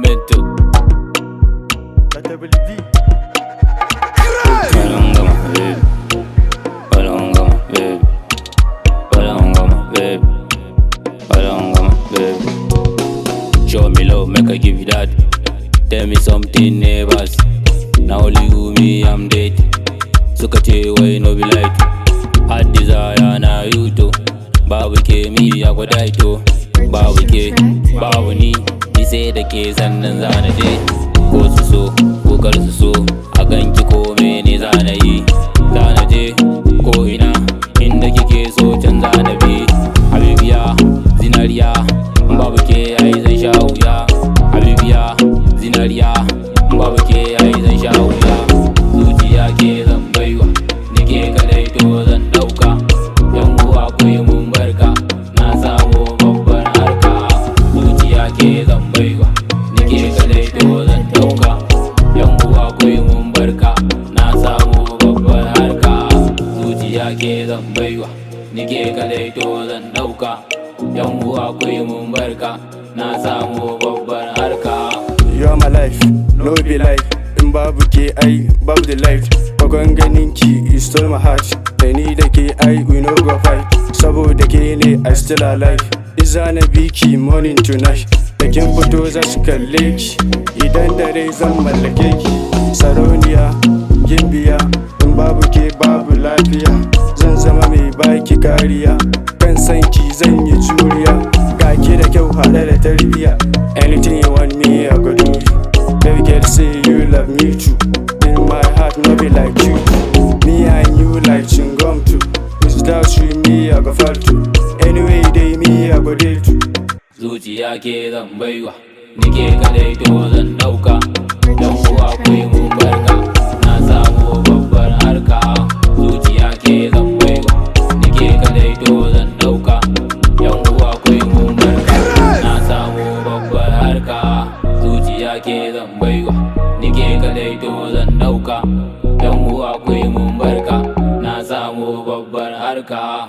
mental. Show me love, make I give you that. Tell me something neighbors. Now only you, me, I'm dead. Suka ce wai no be light. Hard desire na you to. Babu ke mi ya kwadai to. Babu ke, babu ni sai da ke sannan zana je. Ko su so, ko kar su so, a ganki ko mene zana yi. Zana je, ko ina, inda kike so can zana bi. Habibiya, zinariya, babu ke ai zan sha wuya. Habibiya, zinariya, babu ke ai zan sha wuya. Zuciya ke zan baiwa, nike kadai to zan dauka. Yan uwa ku yi mun barka, na samu babbar harka. Zuciya ke zan baiwa, nike kadai to zan dauka. Yan uwa ku yi mun barka, na samu babbar harka. Zuciya ke zan baiwa, nike kadai to zan dauka. Yan uwa ku yi mun barka, na samu babbar harka. You are my life, no be life. In babu ke ai, babu the life. Bakon ganin ki, you stole my heart. Da ni da ke ai, we no go fight. Saboda ke ne, I still alive. Iza na biki morning to night. Da kin fito za su kalle ki. Idan dare zan mallake ki. Sarauniya, gimbiya. In babu ke babu lafiya. Zan zama mai baki kariya. Kan san ki zan yi juriya. Ga ki da kyau haɗe da tarbiya. Anything you want me, I go do it. Baby girl, say you love me too. In my heart, no be like you. Me and you like chewing-gum too. Without you, me, I go fall too. Anyway, they me, I go day too. Zuciya ke zan baiwa, nike kadai to zan dauka. Yan uwa ku yi mun barka, na samu babbar harka. Zuciya ke zan baiwa, nike kadai to zan dauka. Yan uwa ku yi mun barka, na samu babbar harka. Zuciya ke zan baiwa, nike kadai to zan dauka. Yan uwa ku yi mun barka, na samu babbar harka.